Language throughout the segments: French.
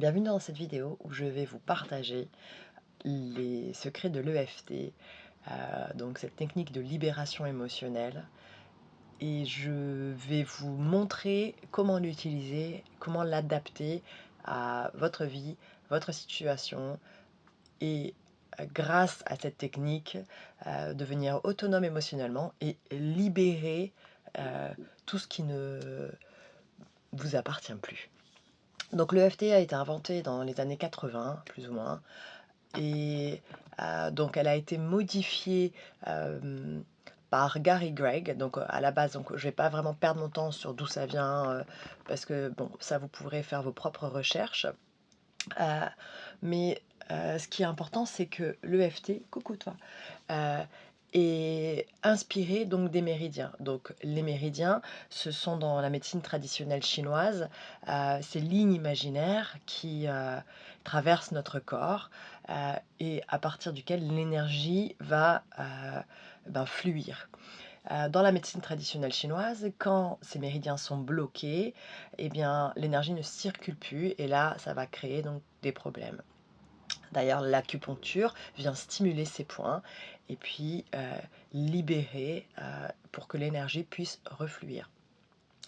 Bienvenue dans cette vidéo où je vais vous partager les secrets de l'EFT, donc cette technique de libération émotionnelle. Et je vais vous montrer comment l'utiliser, comment l'adapter à votre vie, votre situation et grâce à cette technique, devenir autonome émotionnellement et libérer tout ce qui ne vous appartient plus. Donc l'EFT a été inventé dans les années 80, plus ou moins, et donc elle a été modifiée par Gary Gregg. Donc à la base, donc je vais pas vraiment perdre mon temps sur d'où ça vient, parce que bon, ça vous pourrez faire vos propres recherches. Euh, mais ce qui est important, c'est que l'EFT, coucou toi, euh, est inspiré donc des méridiens. Donc les méridiens, ce sont dans la médecine traditionnelle chinoise, ces lignes imaginaires qui traversent notre corps et à partir duquel l'énergie va fluir. Dans la médecine traditionnelle chinoise, quand ces méridiens sont bloqués, eh bien l'énergie ne circule plus et là, ça va créer donc des problèmes. D'ailleurs, l'acupuncture vient stimuler ces points et puis libérer pour que l'énergie puisse refluir.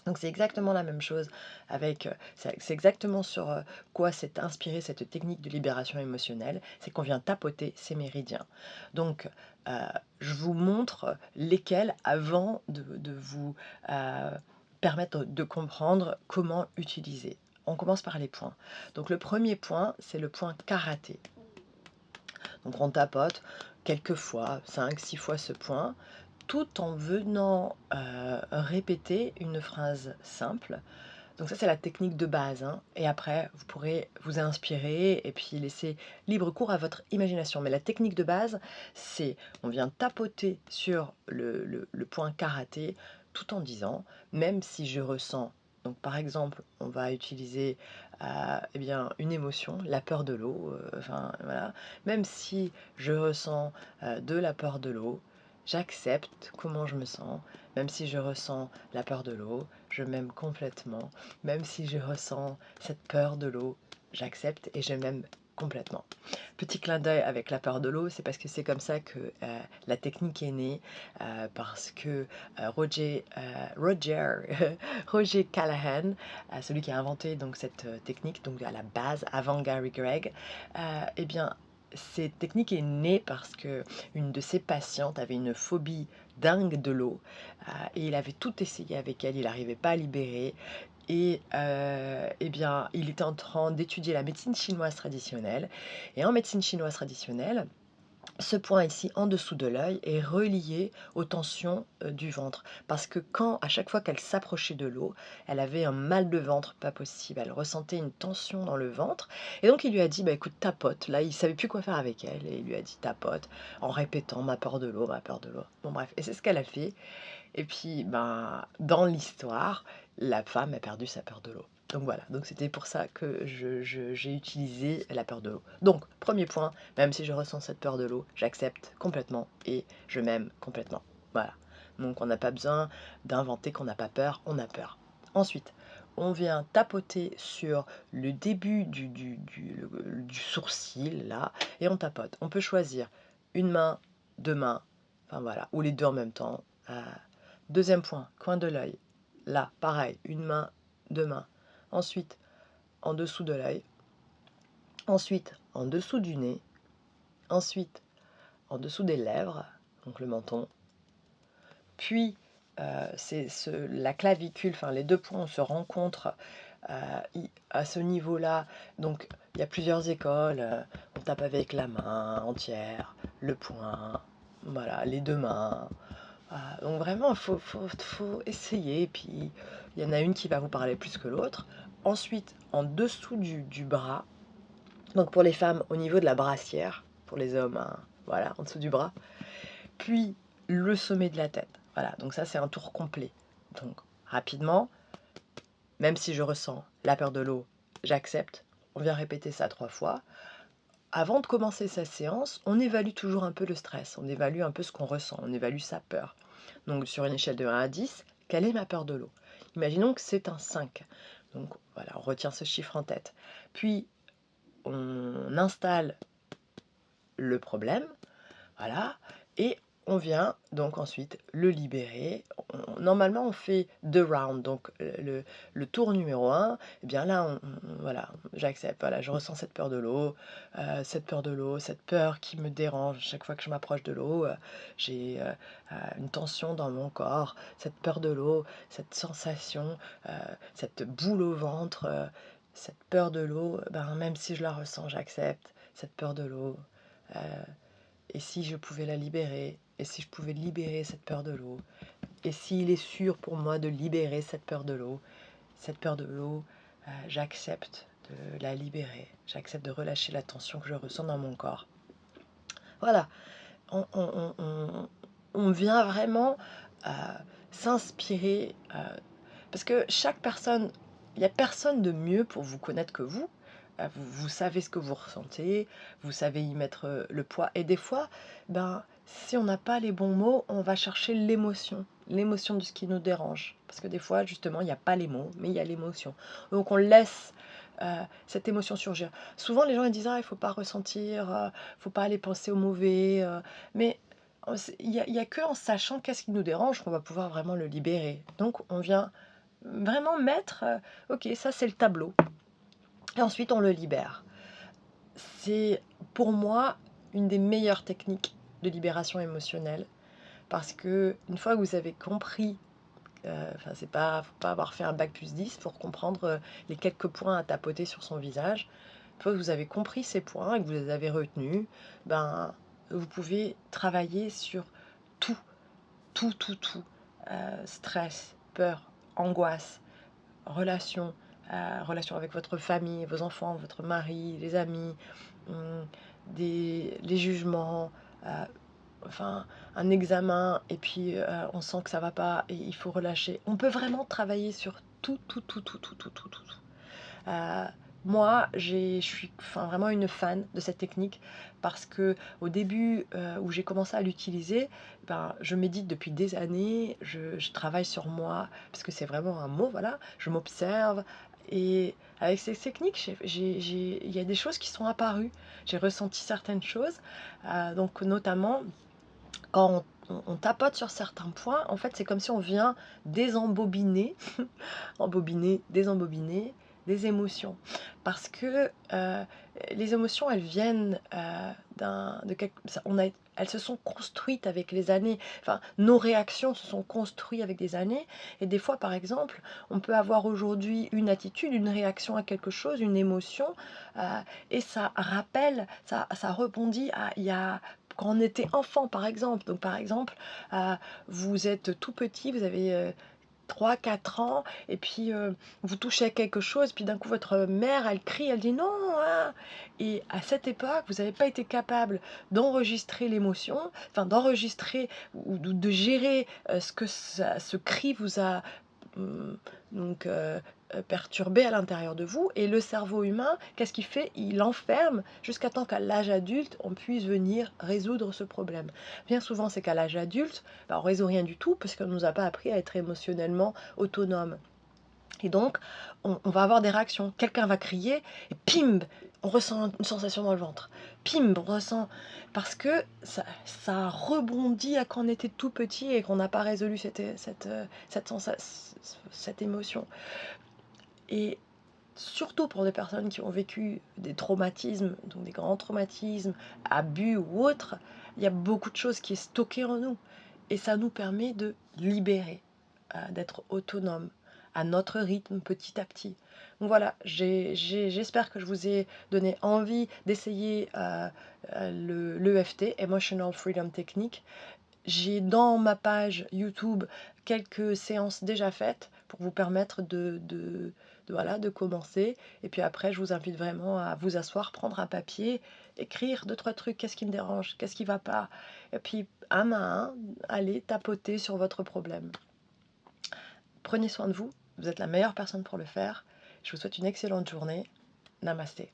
Donc c'est exactement la même chose avec, c'est exactement sur quoi s'est inspirée cette technique de libération émotionnelle, c'est qu'on vient tapoter ces méridiens. Donc je vous montre lesquels avant de vous permettre de comprendre comment utiliser. On commence par les points. Donc le premier point, c'est le point karaté. Donc on tapote quelques fois, 5, 6 fois ce point, tout en venant répéter une phrase simple. Donc ça, c'est la technique de base, hein. Et après, vous pourrez vous inspirer et puis laisser libre cours à votre imagination. Mais la technique de base, c'est on vient tapoter sur le point karaté tout en disant, même si je ressens, donc par exemple, on va utiliser eh bien, une émotion, la peur de l'eau, enfin voilà, même si je ressens de la peur de l'eau, j'accepte comment je me sens, même si je ressens la peur de l'eau, je m'aime complètement. Même si je ressens cette peur de l'eau, j'accepte et je m'aime complètement. Petit clin d'œil avec la peur de l'eau, c'est parce que c'est comme ça que la technique est née, parce que Roger, Roger Callahan, celui qui a inventé donc cette technique, donc à la base, avant Gary Gregg, eh bien, cette technique est née parce que une de ses patientes avait une phobie dingue de l'eau et il avait tout essayé avec elle, il n'arrivait pas à libérer. Et eh bien, il était en train d'étudier la médecine chinoise traditionnelle. Et en médecine chinoise traditionnelle, ce point ici en dessous de l'œil est relié aux tensions du ventre. Parce que quand, à chaque fois qu'elle s'approchait de l'eau, elle avait un mal de ventre pas possible. Elle ressentait une tension dans le ventre. Et donc il lui a dit, bah écoute, tapote. Là, il savait plus quoi faire avec elle. Et il lui a dit, tapote, en répétant ma peur de l'eau, ma peur de l'eau. Bon bref, et c'est ce qu'elle a fait. Et puis, ben, dans l'histoire, la femme a perdu sa peur de l'eau. Donc voilà, donc c'était pour ça que j'ai utilisé la peur de l'eau. Donc, premier point, même si je ressens cette peur de l'eau, j'accepte complètement et je m'aime complètement. Voilà. Donc on n'a pas besoin d'inventer qu'on n'a pas peur, on a peur. Ensuite, on vient tapoter sur le début du sourcil, là, et on tapote. On peut choisir une main, deux mains, enfin voilà, ou les deux en même temps. Deuxième point, coin de l'œil. Là, pareil, une main, deux mains. Ensuite, en dessous de l'œil. Ensuite, en dessous du nez. Ensuite, en dessous des lèvres, donc le menton. Puis, c'est la clavicule, enfin les deux points se rencontrent à ce niveau-là. Donc, il y a plusieurs écoles. On tape avec la main entière, le poing, voilà, les deux mains. Donc vraiment, il faut essayer. Et puis, il y en a une qui va vous parler plus que l'autre. Ensuite, en dessous du bras, donc pour les femmes, au niveau de la brassière, pour les hommes, hein, voilà, en dessous du bras. Puis, le sommet de la tête. Voilà, donc ça, c'est un tour complet. Donc, rapidement, même si je ressens la peur de l'eau, j'accepte. On vient répéter ça 3 fois. Avant de commencer sa séance, on évalue toujours un peu le stress, on évalue un peu ce qu'on ressent, on évalue sa peur. Donc sur une échelle de 1 à 10, quelle est ma peur de l'eau? Imaginons que c'est un 5. Donc voilà, on retient ce chiffre en tête. Puis on installe le problème, voilà, et on vient donc ensuite le libérer. Normalement, on fait 2 rounds, donc le tour numéro 1, eh bien là, voilà, j'accepte, voilà, je ressens cette peur de l'eau, cette peur qui me dérange chaque fois que je m'approche de l'eau, j'ai, une tension dans mon corps, cette peur de l'eau, cette sensation, cette boule au ventre, cette peur de l'eau, ben, même si je la ressens, j'accepte cette peur de l'eau, heu et si je pouvais la libérer? Et si je pouvais libérer cette peur de l'eau? Et s'il est sûr pour moi de libérer cette peur de l'eau? Cette peur de l'eau, j'accepte de la libérer. J'accepte de relâcher la tension que je ressens dans mon corps. Voilà, on vient vraiment, heu, s'inspirer, parce que chaque personne, il y a personne de mieux pour vous connaître que vous. Vous savez ce que vous ressentez, vous savez y mettre, le poids et des fois, ben, si on n'a pas les bons mots, on va chercher l'émotion de ce qui nous dérange. Parce que des fois, justement, il y a pas les mots, mais il y a l'émotion. Donc on laisse, cette émotion surgir. Souvent les gens ils disent: «Ah, il faut pas ressentir, faut pas aller penser au mauvais», mais il y a qu'en sachant qu'est-ce qui nous dérange qu'on va pouvoir vraiment le libérer. Donc on vient vraiment mettre, OK, ça c'est le tableau et ensuite on le libère. C'est pour moi une des meilleures techniques de libération émotionnelle parce que une fois que vous avez compris, enfin c'est pas faut pas avoir fait un bac plus 10 pour comprendre, les quelques points à tapoter sur son visage. Une fois que vous avez compris ces points et que vous les avez retenus, ben, vous pouvez travailler sur tout, tout, stress, peur, angoisse, relation, relation avec votre famille, vos enfants, votre mari, les amis, mmh, les jugements, heu, enfin un examen et puis, on sent que ça va pas et il faut relâcher. On peut vraiment travailler sur tout, tout, tout, tout, tout, tout, tout, tout, tout. Heu, moi, je suis enfin vraiment une fan de cette technique parce que au début, où j'ai commencé à l'utiliser, ben, je médite depuis des années, je travaille sur moi parce que c'est vraiment un mot, voilà. Je m'observe et avec ces techniques, il y a des choses qui sont apparues. J'ai ressenti certaines choses, donc notamment quand on tapote sur certains points, en fait, c'est comme si on vient désembobiner, embobiner, désembobiner des émotions. Parce que, les émotions, elles viennent, d'un de quelque ça elles se sont construites avec les années. Enfin, nos réactions se sont construites avec des années et des fois, par exemple, on peut avoir aujourd'hui une attitude, une réaction à quelque chose, une émotion, heu et ça rappelle, ça rebondit à il y a quand on était enfant, par exemple. Donc, par exemple, vous êtes tout petit, vous avez, 3-4 ans et puis, vous touchez à quelque chose, puis d'un coup votre mère elle crie, elle dit: «Non, hein!» et à cette époque, vous n'avez pas été capable d'enregistrer l'émotion, enfin d'enregistrer ou de gérer, ce que ce cri vous a, mmh, donc perturbé à l'intérieur de vous et le cerveau humain, qu'est-ce qu'il fait? Il enferme jusqu'à temps qu'à l'âge adulte, on puisse venir résoudre ce problème. Bien souvent, c'est qu'à l'âge adulte, bah, on résout rien du tout parce qu'on nous a pas appris à être émotionnellement autonome et donc on va avoir des réactions. Quelqu'un va crier et pim! On ressent une sensation dans le ventre. Pim! On ressent parce que ça rebondit à quand on était tout petit et qu'on n'a pas résolu cette émotion et surtout pour des personnes qui ont vécu des traumatismes, donc des grands traumatismes, abus ou autres, il y a beaucoup de choses qui est stocké en nous et ça nous permet de libérer, d'être autonome à notre rythme petit à petit. Donc voilà, j'espère que je vous ai donné envie d'essayer, l'EFT, Emotional Freedom Technique. J'ai dans ma page YouTube quelques séances déjà faites pour vous permettre voilà, de commencer et puis après je vous invite vraiment à vous asseoir, prendre un papier, écrire deux trois trucs: «Qu'est-ce qui me dérange? Qu'est-ce qui va pas?» et puis un à un, aller tapoter sur votre problème. Prenez soin de vous, vous êtes la meilleure personne pour le faire. Je vous souhaite une excellente journée. Namasté.